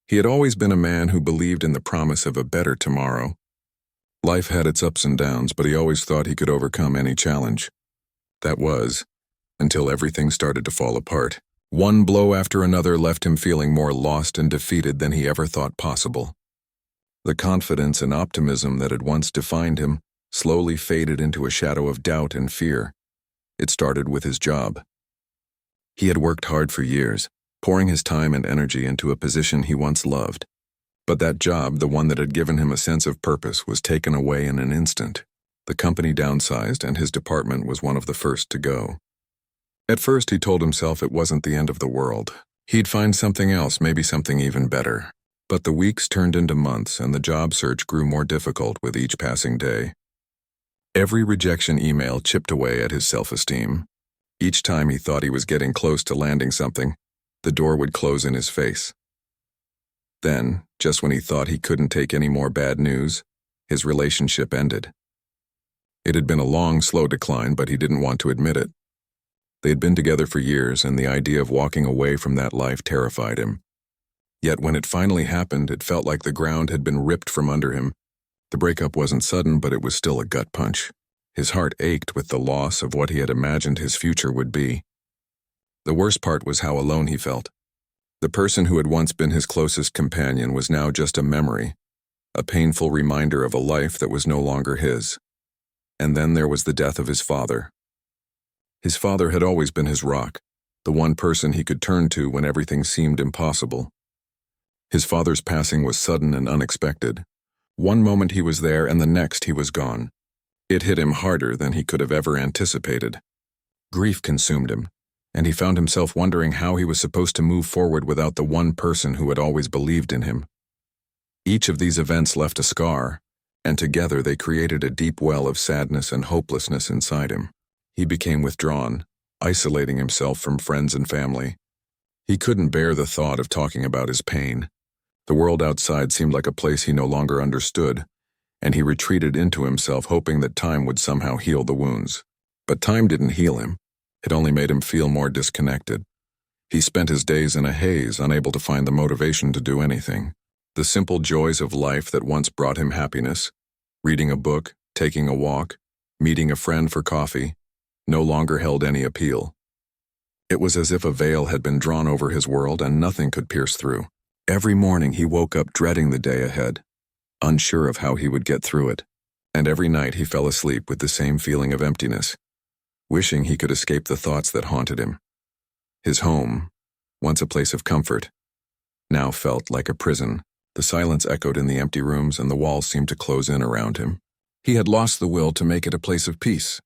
He had always been a man who believed in the promise of a better tomorrow. Life had its ups and downs, but he always thought he could overcome any challenge. That was, until everything started to fall apart. One blow after another left him feeling more lost and defeated than he ever thought possible. The confidence and optimism that had once defined him slowly faded into a shadow of doubt and fear. It started with his job. He had worked hard for years, pouring his time and energy into a position he once loved. But that job, the one that had given him a sense of purpose, was taken away in an instant. The company downsized, and his department was one of the first to go. At first, he told himself it wasn't the end of the world. He'd find something else, maybe something even better. But the weeks turned into months, and the job search grew more difficult with each passing day. Every rejection email chipped away at his self-esteem. Each time he thought he was getting close to landing something, the door would close in his face. Then, just when he thought he couldn't take any more bad news, his relationship ended. It had been a long, slow decline, but he didn't want to admit it. They had been together for years, and the idea of walking away from that life terrified him. Yet when it finally happened, it felt like the ground had been ripped from under him. The breakup wasn't sudden, but it was still a gut punch. His heart ached with the loss of what he had imagined his future would be. The worst part was how alone he felt. The person who had once been his closest companion was now just a memory, a painful reminder of a life that was no longer his. And then there was the death of his father. His father had always been his rock, the one person he could turn to when everything seemed impossible. His father's passing was sudden and unexpected. One moment he was there, and the next he was gone. It hit him harder than he could have ever anticipated. Grief consumed him, and he found himself wondering how he was supposed to move forward without the one person who had always believed in him. Each of these events left a scar, and together they created a deep well of sadness and hopelessness inside him. He became withdrawn, isolating himself from friends and family. He couldn't bear the thought of talking about his pain. The world outside seemed like a place he no longer understood, and he retreated into himself, hoping that time would somehow heal the wounds. But time didn't heal him. It only made him feel more disconnected. He spent his days in a haze, unable to find the motivation to do anything. The simple joys of life that once brought him happiness, reading a book, taking a walk, meeting a friend for coffee, no longer held any appeal. It was as if a veil had been drawn over his world and nothing could pierce through. Every morning he woke up dreading the day ahead, unsure of how he would get through it, and every night he fell asleep with the same feeling of emptiness, wishing he could escape the thoughts that haunted him. His home, once a place of comfort, now felt like a prison. The silence echoed in the empty rooms, and the walls seemed to close in around him. He had lost the will to make it a place of peace.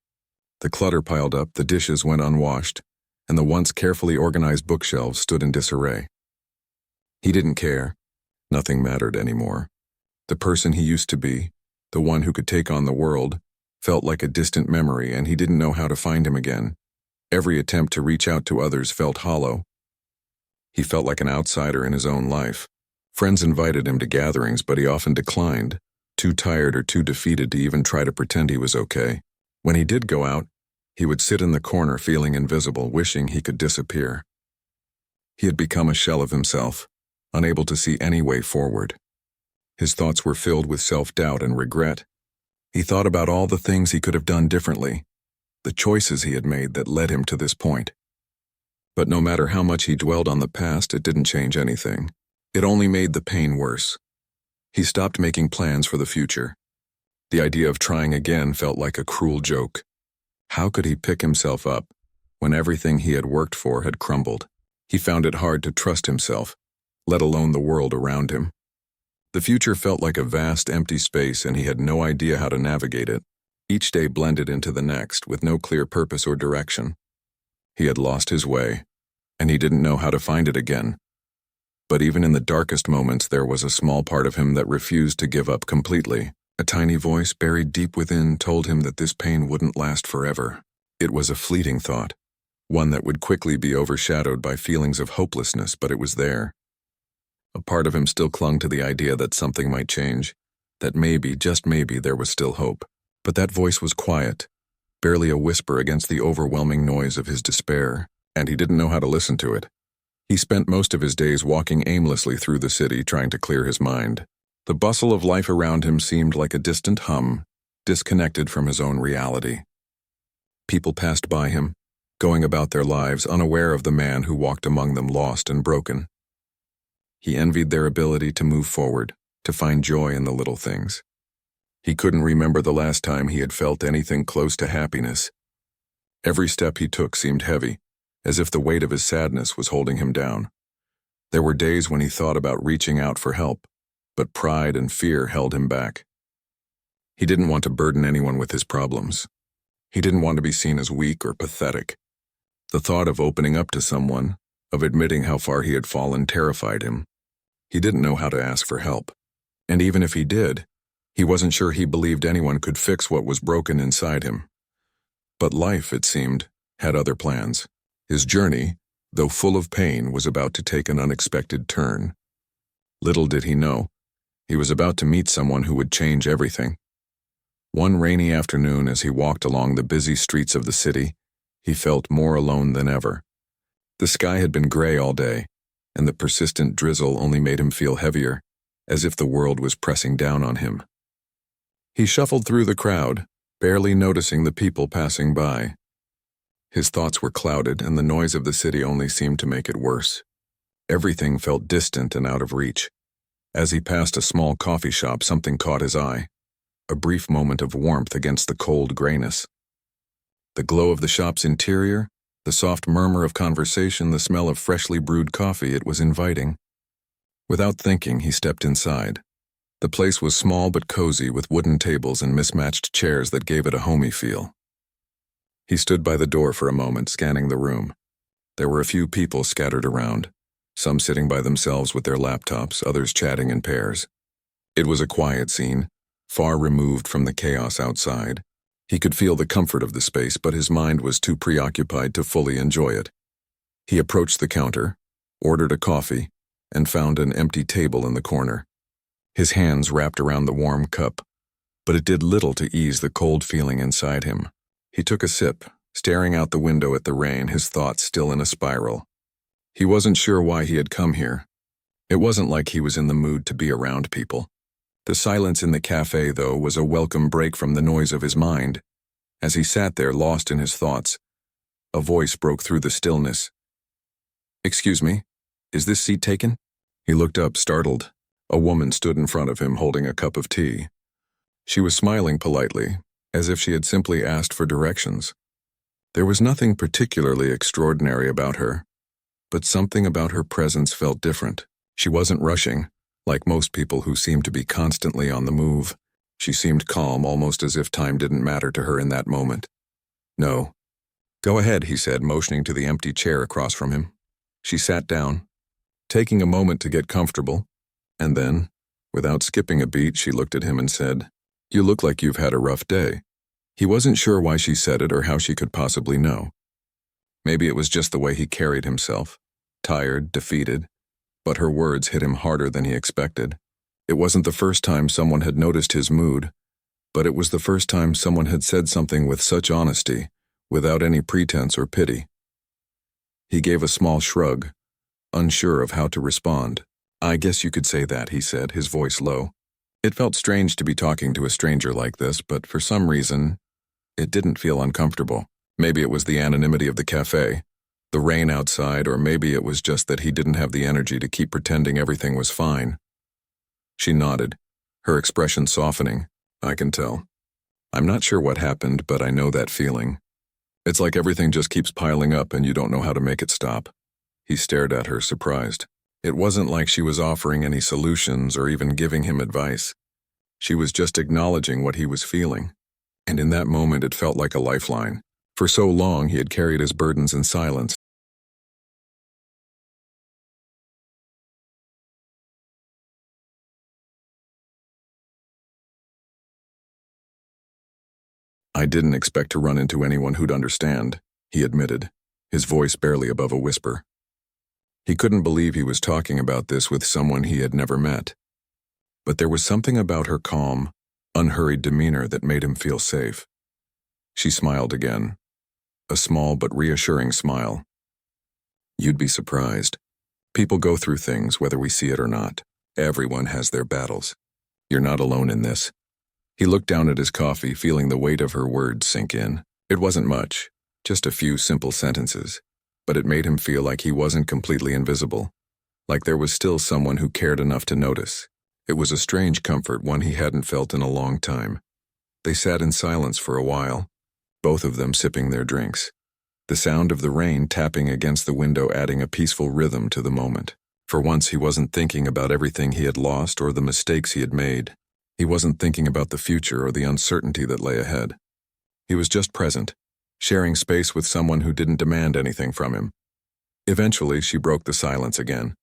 The clutter piled up, the dishes went unwashed, and the once carefully organized bookshelves stood in disarray. He didn't care. Nothing mattered anymore. The person he used to be, the one who could take on the world, felt like a distant memory, and he didn't know how to find him again. Every attempt to reach out to others felt hollow. He felt like an outsider in his own life. Friends invited him to gatherings, but he often declined, too tired or too defeated to even try to pretend he was okay. When he did go out, he would sit in the corner feeling invisible, wishing he could disappear. He had become a shell of himself, unable to see any way forward. His thoughts were filled with self-doubt and regret. He thought about all the things he could have done differently, the choices he had made that led him to this point. But no matter how much he dwelled on the past, it didn't change anything. It only made the pain worse. He stopped making plans for the future. The idea of trying again felt like a cruel joke. How could he pick himself up when everything he had worked for had crumbled? He found it hard to trust himself, let alone the world around him. The future felt like a vast empty space, and he had no idea how to navigate it. Each day blended into the next with no clear purpose or direction. He had lost his way, and he didn't know how to find it again. But even in the darkest moments, there was a small part of him that refused to give up completely. A tiny voice buried deep within told him that this pain wouldn't last forever. It was a fleeting thought, one that would quickly be overshadowed by feelings of hopelessness, but it was there. A part of him still clung to the idea that something might change, that maybe, just maybe, there was still hope. But that voice was quiet, barely a whisper against the overwhelming noise of his despair, and he didn't know how to listen to it. He spent most of his days walking aimlessly through the city trying to clear his mind. The bustle of life around him seemed like a distant hum, disconnected from his own reality. People passed by him, going about their lives unaware of the man who walked among them lost and broken. He envied their ability to move forward, to find joy in the little things. He couldn't remember the last time he had felt anything close to happiness. Every step he took seemed heavy, as if the weight of his sadness was holding him down. There were days when he thought about reaching out for help, but pride and fear held him back. He didn't want to burden anyone with his problems. He didn't want to be seen as weak or pathetic. The thought of opening up to someone, of admitting how far he had fallen, terrified him. He didn't know how to ask for help. And even if he did, he wasn't sure he believed anyone could fix what was broken inside him. But life, it seemed, had other plans. His journey, though full of pain, was about to take an unexpected turn. Little did he know, he was about to meet someone who would change everything. One rainy afternoon, as he walked along the busy streets of the city, he felt more alone than ever. The sky had been gray all day, and the persistent drizzle only made him feel heavier, as if the world was pressing down on him. He shuffled through the crowd, barely noticing the people passing by. His thoughts were clouded, and the noise of the city only seemed to make it worse. Everything felt distant and out of reach. As he passed a small coffee shop, something caught his eye. A brief moment of warmth against the cold grayness. The glow of the shop's interior, the soft murmur of conversation, the smell of freshly brewed coffee, it was inviting. Without thinking, he stepped inside. The place was small but cozy, with wooden tables and mismatched chairs that gave it a homey feel. He stood by the door for a moment, scanning the room. There were a few people scattered around, some sitting by themselves with their laptops, others chatting in pairs. It was a quiet scene, far removed from the chaos outside. He could feel the comfort of the space, but his mind was too preoccupied to fully enjoy it. He approached the counter, ordered a coffee, and found an empty table in the corner. His hands wrapped around the warm cup, but it did little to ease the cold feeling inside him. He took a sip, staring out the window at the rain, his thoughts still in a spiral. He wasn't sure why he had come here. It wasn't like he was in the mood to be around people. The silence in the cafe, though, was a welcome break from the noise of his mind. As he sat there, lost in his thoughts, a voice broke through the stillness. "Excuse me, is this seat taken?" He looked up, startled. A woman stood in front of him, holding a cup of tea. She was smiling politely, as if she had simply asked for directions. There was nothing particularly extraordinary about her, but something about her presence felt different. She wasn't rushing, like most people who seem to be constantly on the move. She seemed calm, almost as if time didn't matter to her in that moment. "No." "Go ahead," he said, motioning to the empty chair across from him. She sat down, taking a moment to get comfortable, and then, without skipping a beat, she looked at him and said, "You look like you've had a rough day." He wasn't sure why she said it or how she could possibly know. Maybe it was just the way he carried himself, tired, defeated, but her words hit him harder than he expected. It wasn't the first time someone had noticed his mood, but it was the first time someone had said something with such honesty, without any pretense or pity. He gave a small shrug, unsure of how to respond. "I guess you could say that," he said, his voice low. It felt strange to be talking to a stranger like this, but for some reason, it didn't feel uncomfortable. Maybe it was the anonymity of the cafe, the rain outside, or maybe it was just that he didn't have the energy to keep pretending everything was fine. She nodded, her expression softening. "I can tell. I'm not sure what happened, but I know that feeling. It's like everything just keeps piling up and you don't know how to make it stop." He stared at her, surprised. It wasn't like she was offering any solutions or even giving him advice. She was just acknowledging what he was feeling. And in that moment, it felt like a lifeline. For so long, he had carried his burdens in silence. "I didn't expect to run into anyone who'd understand," he admitted, his voice barely above a whisper. He couldn't believe he was talking about this with someone he had never met. But there was something about her calm, unhurried demeanor that made him feel safe. She smiled again, a small but reassuring smile. "You'd be surprised. People go through things whether we see it or not. Everyone has their battles. You're not alone in this. He looked down at his coffee, feeling the weight of her words sink in. It wasn't much, just a few simple sentences, but it made him feel like he wasn't completely invisible, like there was still someone who cared enough to notice. It was a strange comfort, one he hadn't felt in a long time. They sat in silence for a while, both of them sipping their drinks. The sound of the rain tapping against the window adding a peaceful rhythm to the moment. For once he wasn't thinking about everything he had lost or the mistakes he had made. He wasn't thinking about the future or the uncertainty that lay ahead. He was just present, sharing space with someone who didn't demand anything from him. Eventually, she broke the silence again.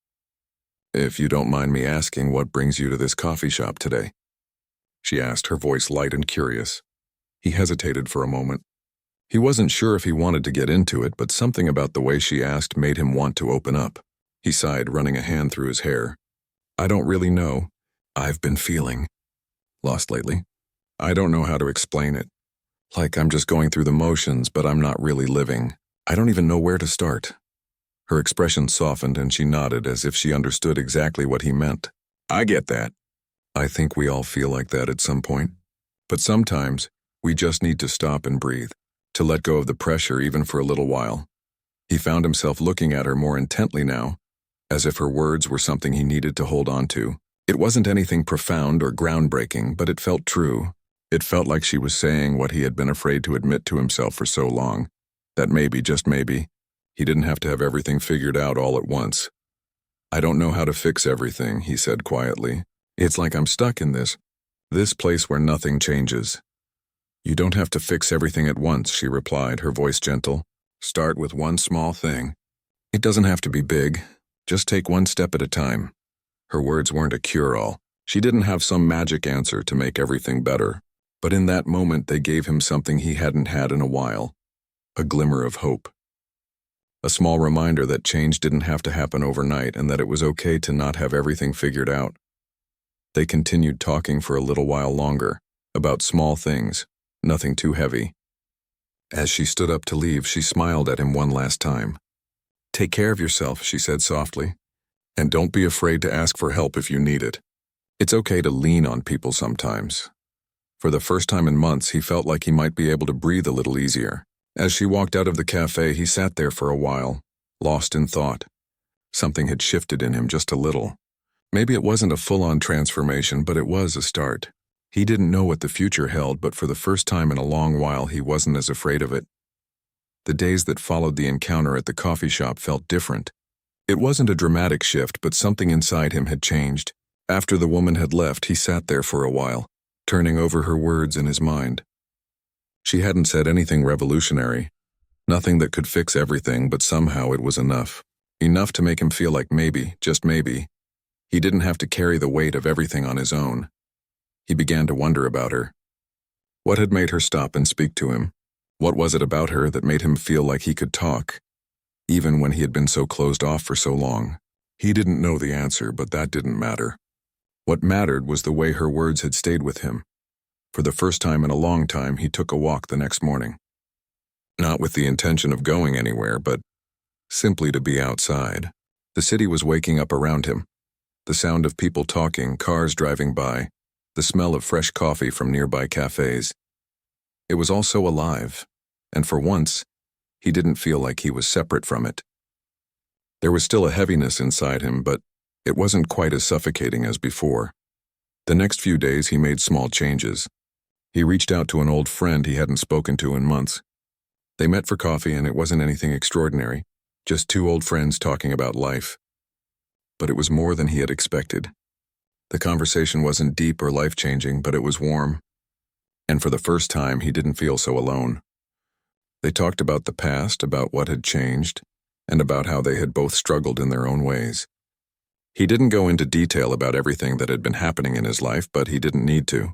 "If you don't mind me asking, what brings you to this coffee shop today?" she asked, her voice light and curious. He hesitated for a moment. He wasn't sure if he wanted to get into it, but something about the way she asked made him want to open up. He sighed, running a hand through his hair. "I don't really know. I've been feeling lost lately. I don't know how to explain it. Like I'm just going through the motions, but I'm not really living. I don't even know where to start." Her expression softened and she nodded as if she understood exactly what he meant. "I get that. I think we all feel like that at some point. But sometimes, we just need to stop and breathe, to let go of the pressure even for a little while." He found himself looking at her more intently now, as if her words were something he needed to hold on to. It wasn't anything profound or groundbreaking, but it felt true. It felt like she was saying what he had been afraid to admit to himself for so long, that maybe, just maybe, he didn't have to have everything figured out all at once. "I don't know how to fix everything," he said quietly. "It's like I'm stuck in this place where nothing changes." "You don't have to fix everything at once," she replied, her voice gentle. "Start with one small thing. It doesn't have to be big. Just take one step at a time." Her words weren't a cure-all. She didn't have some magic answer to make everything better. But in that moment, they gave him something he hadn't had in a while. A glimmer of hope. A small reminder that change didn't have to happen overnight and that it was okay to not have everything figured out. They continued talking for a little while longer, about small things, nothing too heavy. As she stood up to leave, she smiled at him one last time. "Take care of yourself," she said softly. "And don't be afraid to ask for help if you need it. It's okay to lean on people sometimes." For the first time in months, he felt like he might be able to breathe a little easier. As she walked out of the cafe, he sat there for a while, lost in thought. Something had shifted in him just a little. Maybe it wasn't a full-on transformation, but it was a start. He didn't know what the future held, but for the first time in a long while, he wasn't as afraid of it. The days that followed the encounter at the coffee shop felt different. It wasn't a dramatic shift, but something inside him had changed. After the woman had left, he sat there for a while, turning over her words in his mind. She hadn't said anything revolutionary, nothing that could fix everything, but somehow it was enough. Enough to make him feel like maybe, just maybe, he didn't have to carry the weight of everything on his own. He began to wonder about her. What had made her stop and speak to him? What was it about her that made him feel like he could talk, even when he had been so closed off for so long? He didn't know the answer, but that didn't matter. What mattered was the way her words had stayed with him. For the first time in a long time, he took a walk the next morning. Not with the intention of going anywhere, but simply to be outside. The city was waking up around him. The sound of people talking, cars driving by, the smell of fresh coffee from nearby cafes. It was all so alive, and for once, he didn't feel like he was separate from it. There was still a heaviness inside him, but it wasn't quite as suffocating as before. The next few days, he made small changes. He reached out to an old friend he hadn't spoken to in months. They met for coffee, and it wasn't anything extraordinary, just two old friends talking about life. But it was more than he had expected. The conversation wasn't deep or life-changing, but it was warm. And for the first time, he didn't feel so alone. They talked about the past, about what had changed, and about how they had both struggled in their own ways. He didn't go into detail about everything that had been happening in his life, but he didn't need to.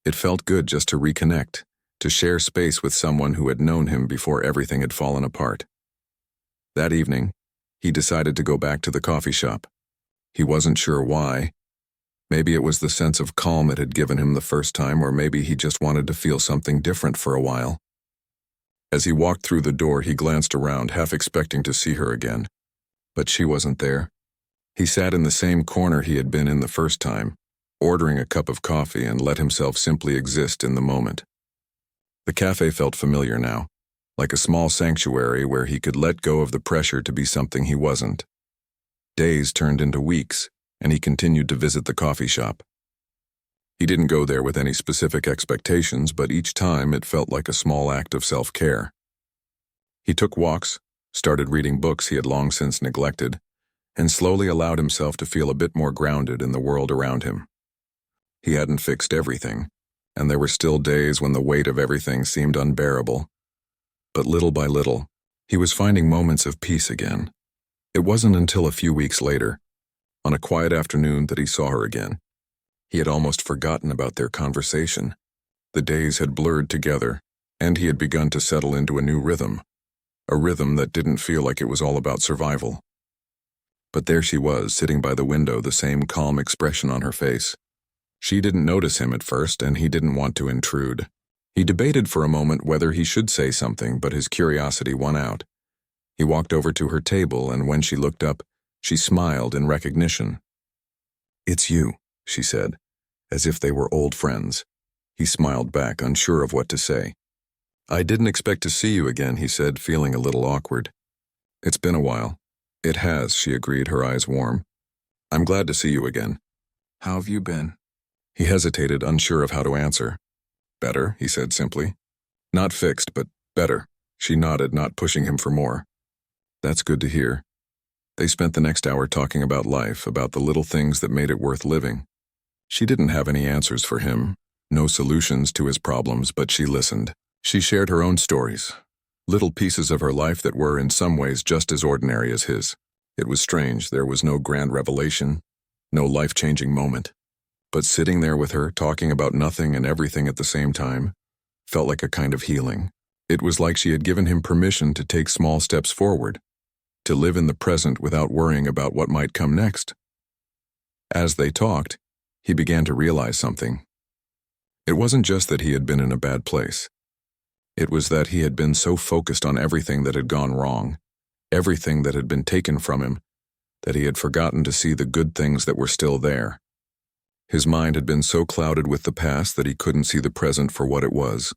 It felt good just to reconnect, to share space with someone who had known him before everything had fallen apart. That evening, he decided to go back to the coffee shop. He wasn't sure why. Maybe it was the sense of calm it had given him the first time, or maybe he just wanted to feel something different for a while. As he walked through the door, he glanced around, half expecting to see her again. but she wasn't there. He sat in the same corner he had been in the first time, ordering a cup of coffee and let himself simply exist in the moment. The cafe felt familiar now, like a small sanctuary where he could let go of the pressure to be something he wasn't. Days turned into weeks, and he continued to visit the coffee shop. He didn't go there with any specific expectations, but each time it felt like a small act of self-care. He took walks, started reading books he had long since neglected, and slowly allowed himself to feel a bit more grounded in the world around him. He hadn't fixed everything, and there were still days when the weight of everything seemed unbearable. But little by little, he was finding moments of peace again. It wasn't until a few weeks later, on a quiet afternoon, that he saw her again. He had almost forgotten about their conversation. The days had blurred together, and he had begun to settle into a new rhythm, a rhythm that didn't feel like it was all about survival. But there she was, sitting by the window, the same calm expression on her face. She didn't notice him at first, and he didn't want to intrude. He debated for a moment whether he should say something, but his curiosity won out. He walked over to her table, and when she looked up, she smiled in recognition. "It's you," she said, as if they were old friends. He smiled back, unsure of what to say. "I didn't expect to see you again," he said, feeling a little awkward. "It's been a while." "It has," she agreed, her eyes warm. "I'm glad to see you again." "How have you been?" He hesitated, unsure of how to answer. "Better," he said simply. "Not fixed, but better." She nodded, not pushing him for more. "That's good to hear." They spent the next hour talking about life, about the little things that made it worth living. She didn't have any answers for him, no solutions to his problems, but she listened. She shared her own stories, little pieces of her life that were in some ways just as ordinary as his. It was strange, there was no grand revelation, no life-changing moment. But sitting there with her, talking about nothing and everything at the same time, felt like a kind of healing. It was like she had given him permission to take small steps forward, to live in the present without worrying about what might come next. As they talked, he began to realize something. It wasn't just that he had been in a bad place. It was that he had been so focused on everything that had gone wrong, everything that had been taken from him, that he had forgotten to see the good things that were still there. His mind had been so clouded with the past that he couldn't see the present for what it was,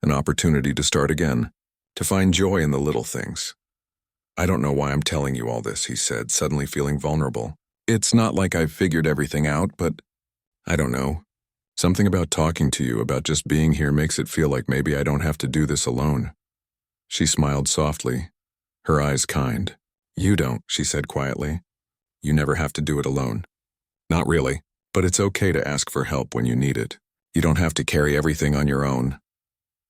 an opportunity to start again, to find joy in the little things. "I don't know why I'm telling you all this," he said, suddenly feeling vulnerable. "It's not like I've figured everything out, but I don't know. Something about talking to you, about just being here, makes it feel like maybe I don't have to do this alone." She smiled softly, her eyes kind. "You don't," she said quietly. "You never have to do it alone." "Not really. But it's okay to ask for help when you need it. You don't have to carry everything on your own."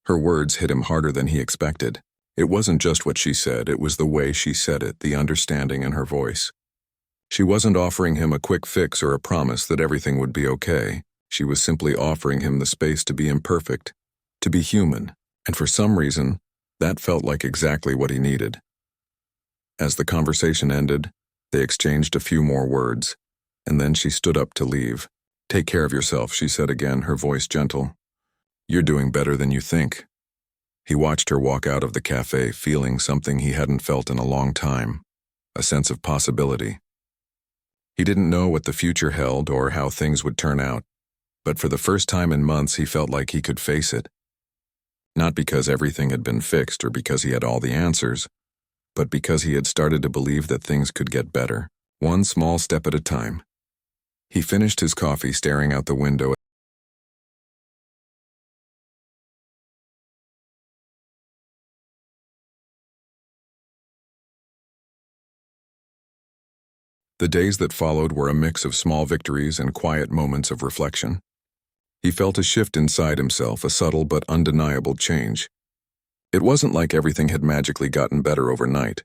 Her words hit him harder than he expected. It wasn't just what she said, it was the way she said it, the understanding in her voice. She wasn't offering him a quick fix or a promise that everything would be okay. She was simply offering him the space to be imperfect, to be human, and for some reason, that felt like exactly what he needed. As the conversation ended, they exchanged a few more words, and then she stood up to leave. "Take care of yourself," she said again, her voice gentle. "You're doing better than you think." He watched her walk out of the cafe, feeling something he hadn't felt in a long time, a sense of possibility. He didn't know what the future held or how things would turn out, but for the first time in months he felt like he could face it. Not because everything had been fixed or because he had all the answers, but because he had started to believe that things could get better, one small step at a time. He finished his coffee, staring out the window. The days that followed were a mix of small victories and quiet moments of reflection. He felt a shift inside himself, a subtle but undeniable change. It wasn't like everything had magically gotten better overnight,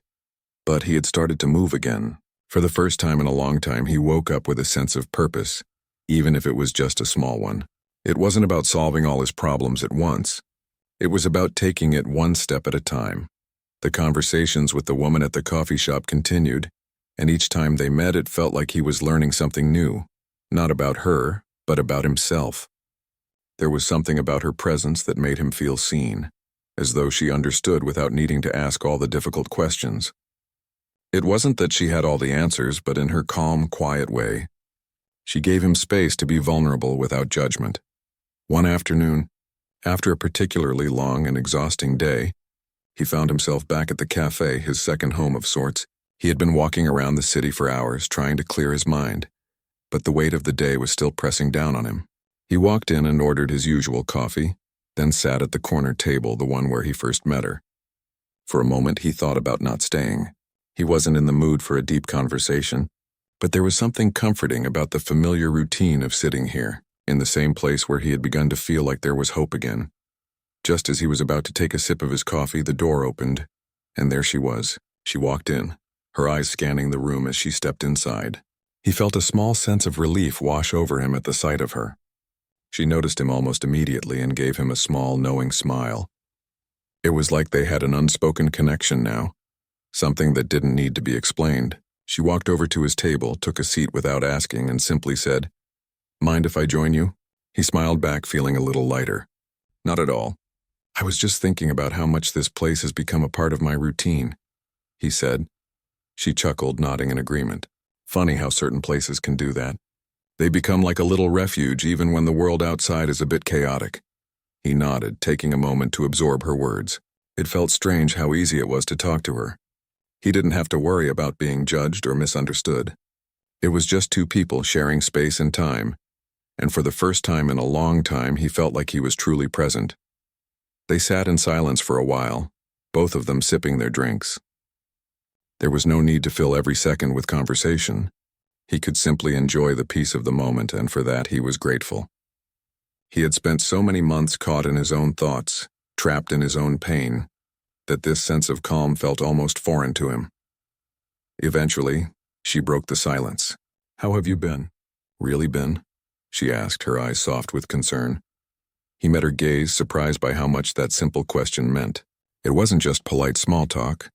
but he had started to move again. For the first time in a long time, he woke up with a sense of purpose, even if it was just a small one. It wasn't about solving all his problems at once. It was about taking it one step at a time. The conversations with the woman at the coffee shop continued, and each time they met it felt like he was learning something new, not about her, but about himself. There was something about her presence that made him feel seen, as though she understood without needing to ask all the difficult questions. It wasn't that she had all the answers, but in her calm, quiet way, she gave him space to be vulnerable without judgment. One afternoon, after a particularly long and exhausting day, he found himself back at the cafe, his second home of sorts. He had been walking around the city for hours, trying to clear his mind, but the weight of the day was still pressing down on him. He walked in and ordered his usual coffee, then sat at the corner table, the one where he first met her. For a moment, he thought about not staying. He wasn't in the mood for a deep conversation, but there was something comforting about the familiar routine of sitting here, in the same place where he had begun to feel like there was hope again. Just as he was about to take a sip of his coffee, the door opened, and there she was. She walked in, her eyes scanning the room as she stepped inside. He felt a small sense of relief wash over him at the sight of her. She noticed him almost immediately and gave him a small, knowing smile. It was like they had an unspoken connection now, something that didn't need to be explained. She walked over to his table, took a seat without asking, and simply said, "Mind if I join you?" He smiled back, feeling a little lighter. "Not at all. I was just thinking about how much this place has become a part of my routine," he said. She chuckled, nodding in agreement. Funny how certain places can do that. They become like a little refuge even when the world outside is a bit chaotic. He nodded, taking a moment to absorb her words. It felt strange how easy it was to talk to her. He didn't have to worry about being judged or misunderstood. It was just two people sharing space and time, and for the first time in a long time he felt like he was truly present. They sat in silence for a while, both of them sipping their drinks. There was no need to fill every second with conversation. He could simply enjoy the peace of the moment, and for that he was grateful. He had spent so many months caught in his own thoughts, trapped in his own pain, that this sense of calm felt almost foreign to him. Eventually, she broke the silence. "How have you been?" "Really been?" she asked, her eyes soft with concern. He met her gaze, surprised by how much that simple question meant. It wasn't just polite small talk.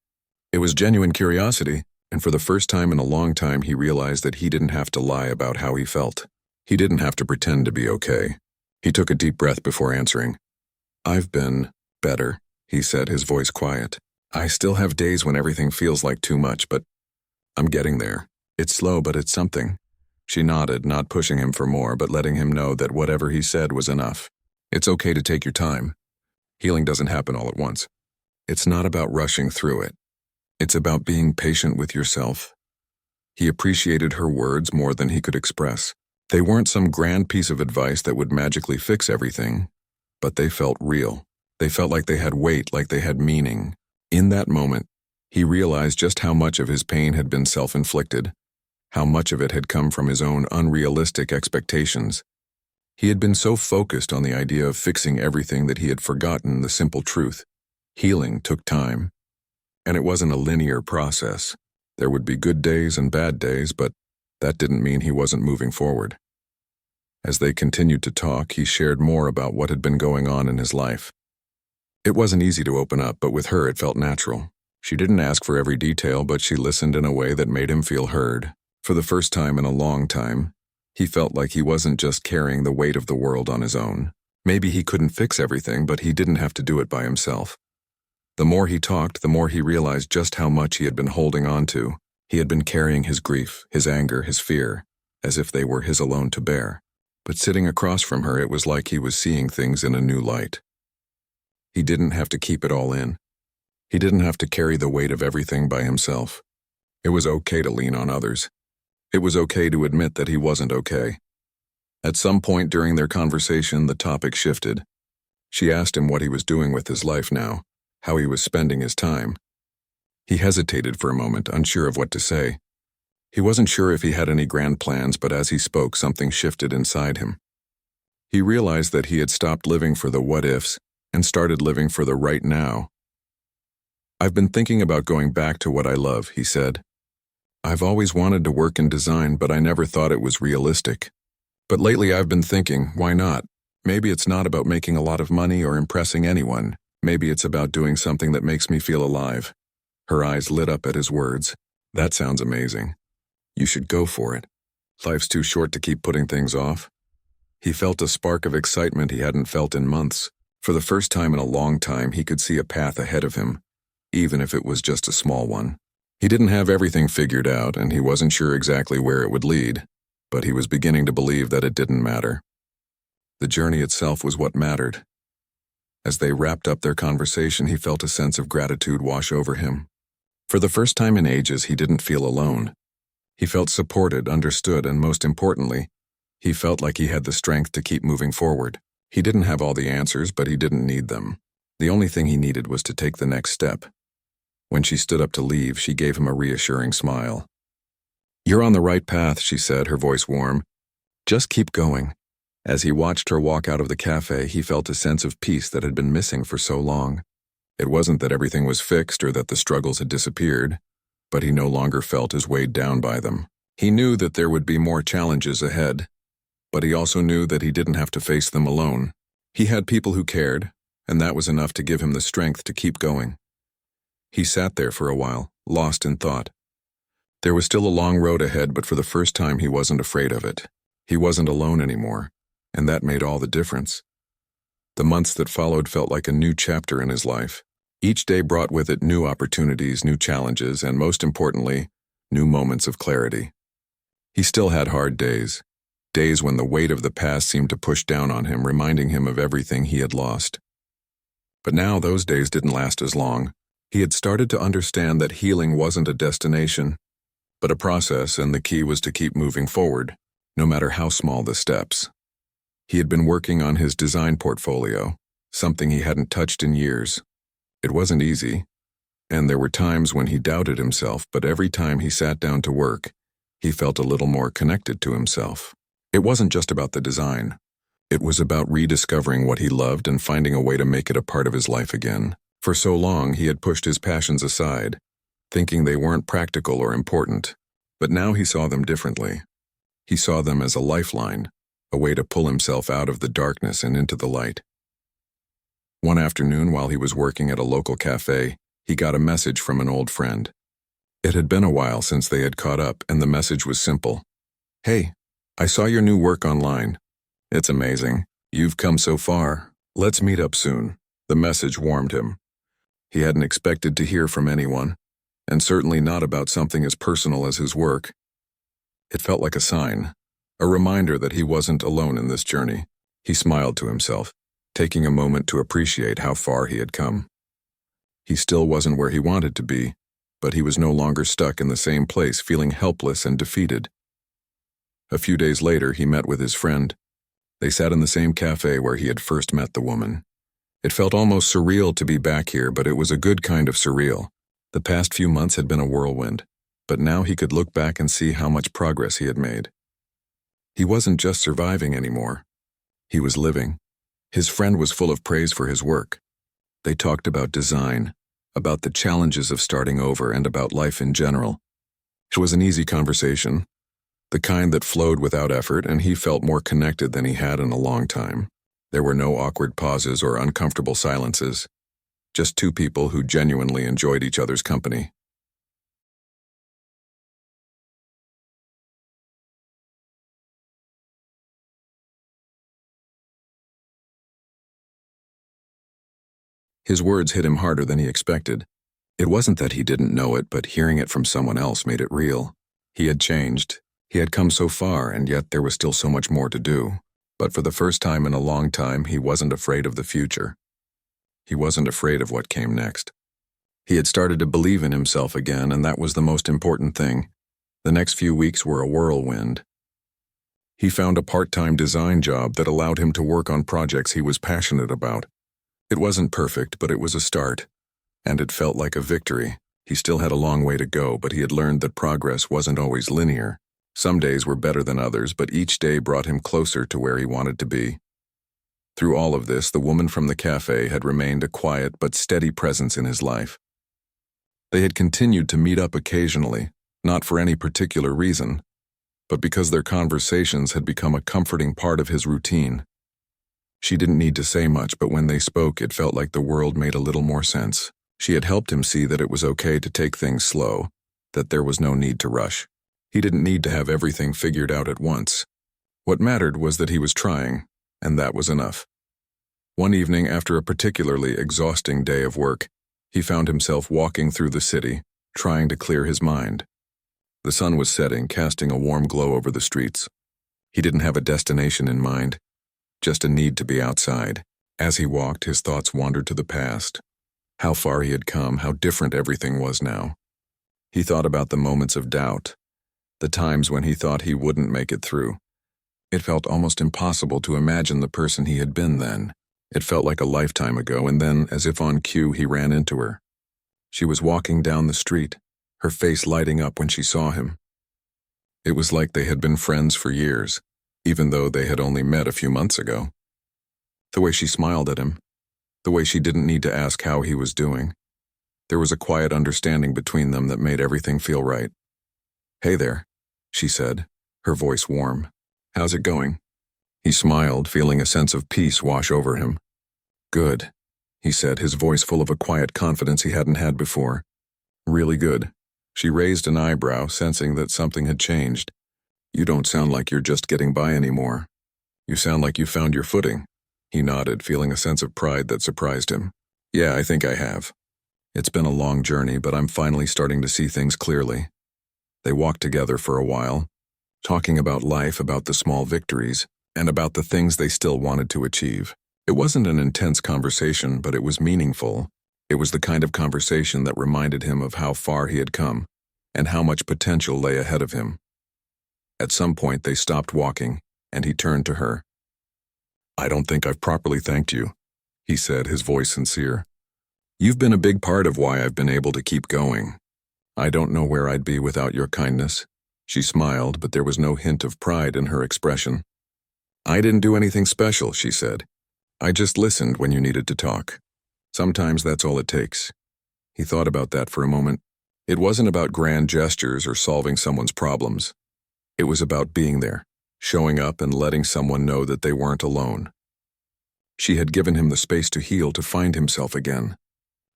It was genuine curiosity, and for the first time in a long time he realized that he didn't have to lie about how he felt. He didn't have to pretend to be okay. He took a deep breath before answering. "I've been better," he said, his voice quiet. "I still have days when everything feels like too much, but I'm getting there. It's slow, but it's something." She nodded, not pushing him for more, but letting him know that whatever he said was enough. "It's okay to take your time. Healing doesn't happen all at once. It's not about rushing through it. It's about being patient with yourself." He appreciated her words more than he could express. They weren't some grand piece of advice that would magically fix everything, but they felt real. They felt like they had weight, like they had meaning. In that moment, he realized just how much of his pain had been self-inflicted, how much of it had come from his own unrealistic expectations. He had been so focused on the idea of fixing everything that he had forgotten the simple truth. Healing took time, and it wasn't a linear process. There would be good days and bad days, but that didn't mean he wasn't moving forward. As they continued to talk, he shared more about what had been going on in his life. It wasn't easy to open up, but with her it felt natural. She didn't ask for every detail, but she listened in a way that made him feel heard. For the first time in a long time, he felt like he wasn't just carrying the weight of the world on his own. Maybe he couldn't fix everything, but he didn't have to do it by himself. The more he talked, the more he realized just how much he had been holding on to. He had been carrying his grief, his anger, his fear, as if they were his alone to bear. But sitting across from her, it was like he was seeing things in a new light. He didn't have to keep it all in. He didn't have to carry the weight of everything by himself. It was okay to lean on others. It was okay to admit that he wasn't okay. At some point during their conversation, the topic shifted. She asked him what he was doing with his life now, how he was spending his time. He hesitated for a moment, unsure of what to say. He wasn't sure if he had any grand plans, but as he spoke, something shifted inside him. He realized that he had stopped living for the what-ifs and started living for the right now. "I've been thinking about going back to what I love," he said. "I've always wanted to work in design, but I never thought it was realistic. But lately I've been thinking, why not? Maybe it's not about making a lot of money or impressing anyone. Maybe it's about doing something that makes me feel alive." Her eyes lit up at his words. "That sounds amazing. You should go for it. Life's too short to keep putting things off." He felt a spark of excitement he hadn't felt in months. For the first time in a long time, he could see a path ahead of him, even if it was just a small one. He didn't have everything figured out, and he wasn't sure exactly where it would lead, but he was beginning to believe that it didn't matter. The journey itself was what mattered. As they wrapped up their conversation, he felt a sense of gratitude wash over him. For the first time in ages, he didn't feel alone. He felt supported, understood, and most importantly, he felt like he had the strength to keep moving forward. He didn't have all the answers, but he didn't need them. The only thing he needed was to take the next step. When she stood up to leave, she gave him a reassuring smile. "You're on the right path," she said, her voice warm. "Just keep going." As he watched her walk out of the cafe, he felt a sense of peace that had been missing for so long. It wasn't that everything was fixed or that the struggles had disappeared, but he no longer felt as weighed down by them. He knew that there would be more challenges ahead, but he also knew that he didn't have to face them alone. He had people who cared, and that was enough to give him the strength to keep going. He sat there for a while, lost in thought. There was still a long road ahead, but for the first time he wasn't afraid of it. He wasn't alone anymore, and that made all the difference. The months that followed felt like a new chapter in his life. Each day brought with it new opportunities, new challenges, and most importantly, new moments of clarity. He still had hard days. Days when the weight of the past seemed to push down on him, reminding him of everything he had lost. But now those days didn't last as long. He had started to understand that healing wasn't a destination, but a process, and the key was to keep moving forward, no matter how small the steps. He had been working on his design portfolio, something he hadn't touched in years. It wasn't easy, and there were times when he doubted himself, but every time he sat down to work, he felt a little more connected to himself. It wasn't just about the design. It was about rediscovering what he loved and finding a way to make it a part of his life again. For so long, he had pushed his passions aside, thinking they weren't practical or important, but now he saw them differently. He saw them as a lifeline, a way to pull himself out of the darkness and into the light. One afternoon, while he was working at a local cafe, he got a message from an old friend. It had been a while since they had caught up, and the message was simple. "Hey, I saw your new work online. It's amazing. You've come so far. Let's meet up soon." The message warmed him. He hadn't expected to hear from anyone, and certainly not about something as personal as his work. It felt like a sign, a reminder that he wasn't alone in this journey. He smiled to himself, taking a moment to appreciate how far he had come. He still wasn't where he wanted to be, but he was no longer stuck in the same place, feeling helpless and defeated. A few days later, he met with his friend. They sat in the same cafe where he had first met the woman. It felt almost surreal to be back here, but it was a good kind of surreal. The past few months had been a whirlwind, but now he could look back and see how much progress he had made. He wasn't just surviving anymore. He was living. His friend was full of praise for his work. They talked about design, about the challenges of starting over, and about life in general. It was an easy conversation, the kind that flowed without effort, and he felt more connected than he had in a long time. There were no awkward pauses or uncomfortable silences, just two people who genuinely enjoyed each other's company. His words hit him harder than he expected. It wasn't that he didn't know it, but hearing it from someone else made it real. He had changed. He had come so far, and yet there was still so much more to do. But for the first time in a long time, he wasn't afraid of the future. He wasn't afraid of what came next. He had started to believe in himself again, and that was the most important thing. The next few weeks were a whirlwind. He found a part-time design job that allowed him to work on projects he was passionate about. It wasn't perfect, but it was a start, and it felt like a victory. He still had a long way to go, but he had learned that progress wasn't always linear. Some days were better than others, but each day brought him closer to where he wanted to be. Through all of this, the woman from the cafe had remained a quiet but steady presence in his life. They had continued to meet up occasionally, not for any particular reason, but because their conversations had become a comforting part of his routine. She didn't need to say much, but when they spoke, it felt like the world made a little more sense. She had helped him see that it was okay to take things slow, that there was no need to rush. He didn't need to have everything figured out at once. What mattered was that he was trying, and that was enough. One evening, after a particularly exhausting day of work, he found himself walking through the city, trying to clear his mind. The sun was setting, casting a warm glow over the streets. He didn't have a destination in mind, just a need to be outside. As he walked, his thoughts wandered to the past. How far he had come, how different everything was now. He thought about the moments of doubt, the times when he thought he wouldn't make it through. It felt almost impossible to imagine the person he had been then. It felt like a lifetime ago, and then, as if on cue, he ran into her. She was walking down the street, her face lighting up when she saw him. It was like they had been friends for years, even though they had only met a few months ago. The way she smiled at him, the way she didn't need to ask how he was doing. There was a quiet understanding between them that made everything feel right. "Hey there," she said, her voice warm. "How's it going?" He smiled, feeling a sense of peace wash over him. "Good," he said, his voice full of a quiet confidence he hadn't had before. "Really good." She raised an eyebrow, sensing that something had changed. "You don't sound like you're just getting by anymore. You sound like you found your footing." He nodded, feeling a sense of pride that surprised him. "Yeah, I think I have. It's been a long journey, but I'm finally starting to see things clearly." They walked together for a while, talking about life, about the small victories, and about the things they still wanted to achieve. It wasn't an intense conversation, but it was meaningful. It was the kind of conversation that reminded him of how far he had come, and how much potential lay ahead of him. At some point they stopped walking, and he turned to her. "I don't think I've properly thanked you," he said, his voice sincere. "You've been a big part of why I've been able to keep going. I don't know where I'd be without your kindness." She smiled, but there was no hint of pride in her expression. "I didn't do anything special," she said. "I just listened when you needed to talk. Sometimes that's all it takes." He thought about that for a moment. It wasn't about grand gestures or solving someone's problems. It was about being there, showing up and letting someone know that they weren't alone. She had given him the space to heal, to find himself again,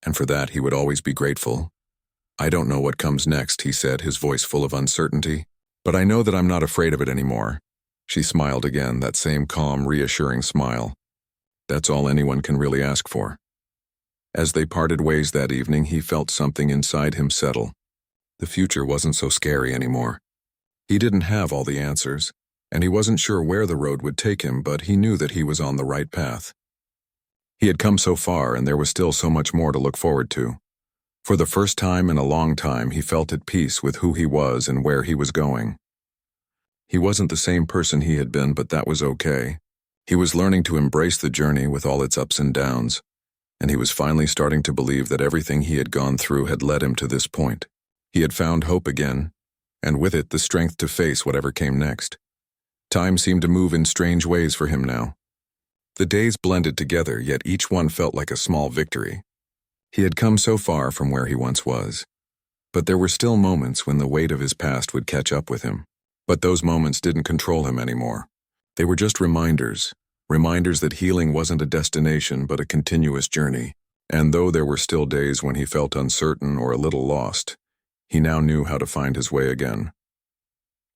and for that he would always be grateful. "I don't know what comes next," he said, his voice full of uncertainty, "but I know that I'm not afraid of it anymore." She smiled again, that same calm, reassuring smile. That's all anyone can really ask for. As they parted ways that evening, he felt something inside him settle. The future wasn't so scary anymore. He didn't have all the answers, and he wasn't sure where the road would take him, but he knew that he was on the right path. He had come so far, and there was still so much more to look forward to. For the first time in a long time, he felt at peace with who he was and where he was going. He wasn't the same person he had been, but that was okay. He was learning to embrace the journey with all its ups and downs, and he was finally starting to believe that everything he had gone through had led him to this point. He had found hope again, and with it the strength to face whatever came next. Time seemed to move in strange ways for him now. The days blended together, yet each one felt like a small victory. He had come so far from where he once was, but there were still moments when the weight of his past would catch up with him. But those moments didn't control him anymore. They were just reminders that healing wasn't a destination but a continuous journey. And though there were still days when he felt uncertain or a little lost, he now knew how to find his way again.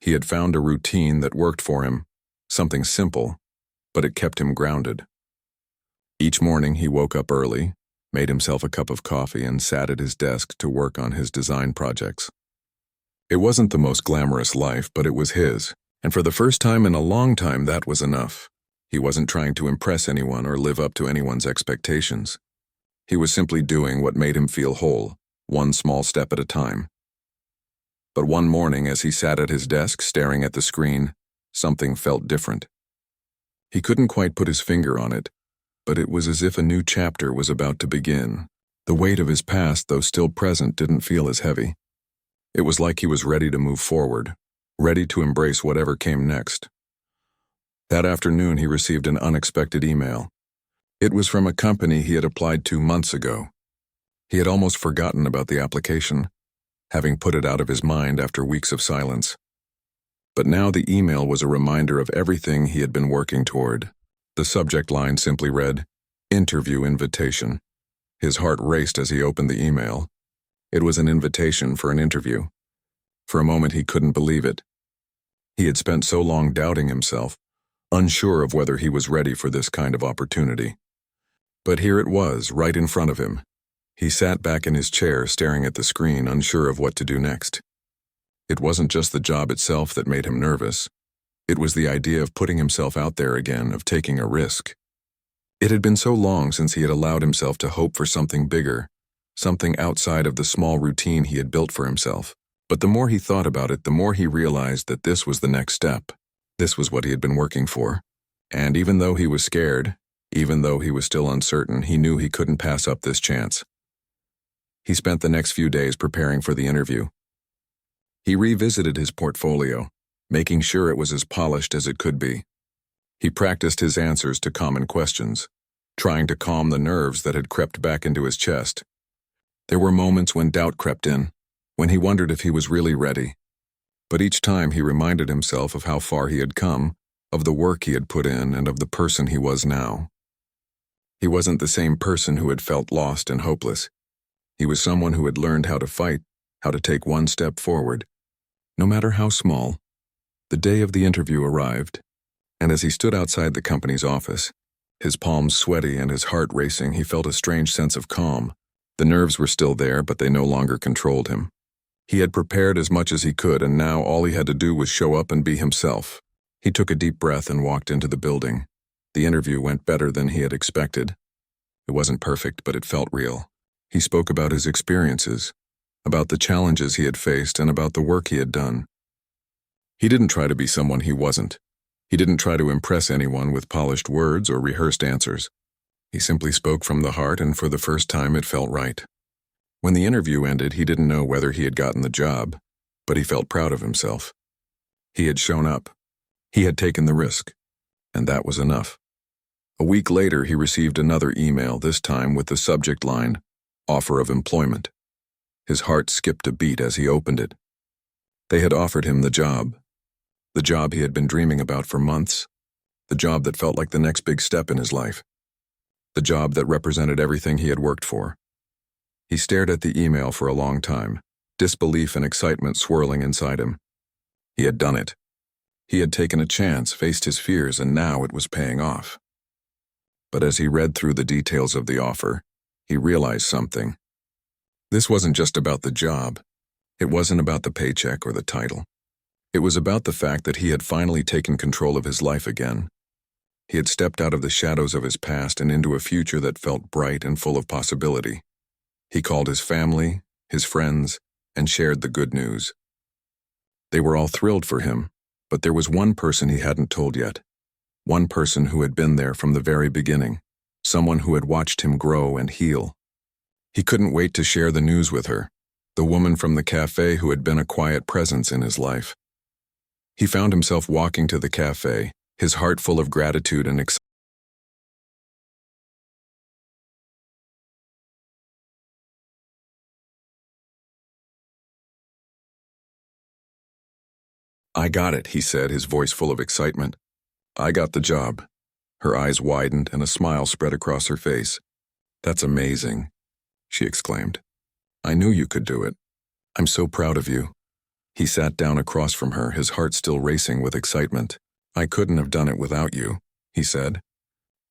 He had found a routine that worked for him, something simple, but it kept him grounded. Each morning he woke up early, made himself a cup of coffee, and sat at his desk to work on his design projects. It wasn't the most glamorous life, but it was his, and for the first time in a long time that was enough. He wasn't trying to impress anyone or live up to anyone's expectations. He was simply doing what made him feel whole, one small step at a time. But one morning, as he sat at his desk staring at the screen, something felt different. He couldn't quite put his finger on it, but it was as if a new chapter was about to begin. The weight of his past, though still present, didn't feel as heavy. It was like he was ready to move forward, ready to embrace whatever came next. That afternoon he received an unexpected email. It was from a company he had applied to months ago. He had almost forgotten about the application, having put it out of his mind after weeks of silence. But now the email was a reminder of everything he had been working toward. The subject line simply read, "Interview invitation." His heart raced as he opened the email. It was an invitation for an interview. For a moment he couldn't believe it. He had spent so long doubting himself, unsure of whether he was ready for this kind of opportunity. But here it was, right in front of him. He sat back in his chair, staring at the screen, unsure of what to do next. It wasn't just the job itself that made him nervous. It was the idea of putting himself out there again, of taking a risk. It had been so long since he had allowed himself to hope for something bigger, something outside of the small routine he had built for himself. But the more he thought about it, the more he realized that this was the next step. This was what he had been working for. And even though he was scared, even though he was still uncertain, he knew he couldn't pass up this chance. He spent the next few days preparing for the interview. He revisited his portfolio, making sure it was as polished as it could be. He practiced his answers to common questions, trying to calm the nerves that had crept back into his chest. There were moments when doubt crept in, when he wondered if he was really ready. But each time he reminded himself of how far he had come, of the work he had put in, and of the person he was now. He wasn't the same person who had felt lost and hopeless. He was someone who had learned how to fight, how to take one step forward, no matter how small. The day of the interview arrived, and as he stood outside the company's office, his palms sweaty and his heart racing, he felt a strange sense of calm. The nerves were still there, but they no longer controlled him. He had prepared as much as he could, and now all he had to do was show up and be himself. He took a deep breath and walked into the building. The interview went better than he had expected. It wasn't perfect, but it felt real. He spoke about his experiences, about the challenges he had faced, and about the work he had done. He didn't try to be someone he wasn't. He didn't try to impress anyone with polished words or rehearsed answers. He simply spoke from the heart, and for the first time it felt right. When the interview ended, he didn't know whether he had gotten the job, but he felt proud of himself. He had shown up. He had taken the risk, and that was enough. A week later, he received another email, this time with the subject line, "Offer of employment." His heart skipped a beat as he opened it. They had offered him the job he had been dreaming about for months, the job that felt like the next big step in his life, the job that represented everything he had worked for. He stared at the email for a long time, disbelief and excitement swirling inside him. He had done it. He had taken a chance, faced his fears, and now it was paying off. But as he read through the details of the offer, he realized something. This wasn't just about the job. It wasn't about the paycheck or the title. It was about the fact that he had finally taken control of his life again. He had stepped out of the shadows of his past and into a future that felt bright and full of possibility. He called his family, his friends, and shared the good news. They were all thrilled for him, but there was one person he hadn't told yet. One person who had been there from the very beginning, someone who had watched him grow and heal. He couldn't wait to share the news with her, the woman from the cafe who had been a quiet presence in his life. He found himself walking to the cafe, his heart full of gratitude and excitement. "I got it," he said, his voice full of excitement. "I got the job." Her eyes widened and a smile spread across her face. "That's amazing," she exclaimed. "I knew you could do it. I'm so proud of you." He sat down across from her, his heart still racing with excitement. "I couldn't have done it without you," he said.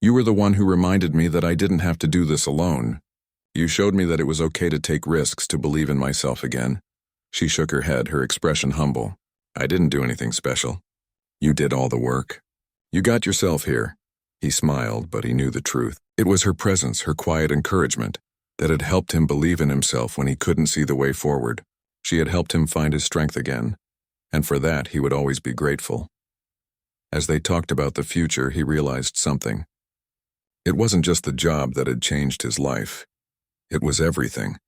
"You were the one who reminded me that I didn't have to do this alone. You showed me that it was okay to take risks, to believe in myself again." She shook her head, her expression humble. "I didn't do anything special. You did all the work. You got yourself here." He smiled, but he knew the truth. It was her presence, her quiet encouragement, that had helped him believe in himself when he couldn't see the way forward. She had helped him find his strength again, and for that he would always be grateful. As they talked about the future, he realized something. It wasn't just the job that had changed his life. It was everything.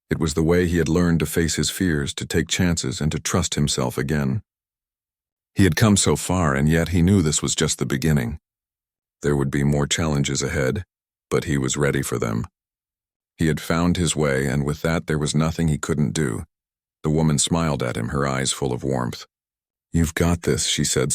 It was the way he had learned to face his fears, to take chances, and to trust himself again. He had come so far, and yet he knew this was just the beginning. There would be more challenges ahead, but he was ready for them. He had found his way, and with that there was nothing he couldn't do. The woman smiled at him, her eyes full of warmth. "You've got this," she said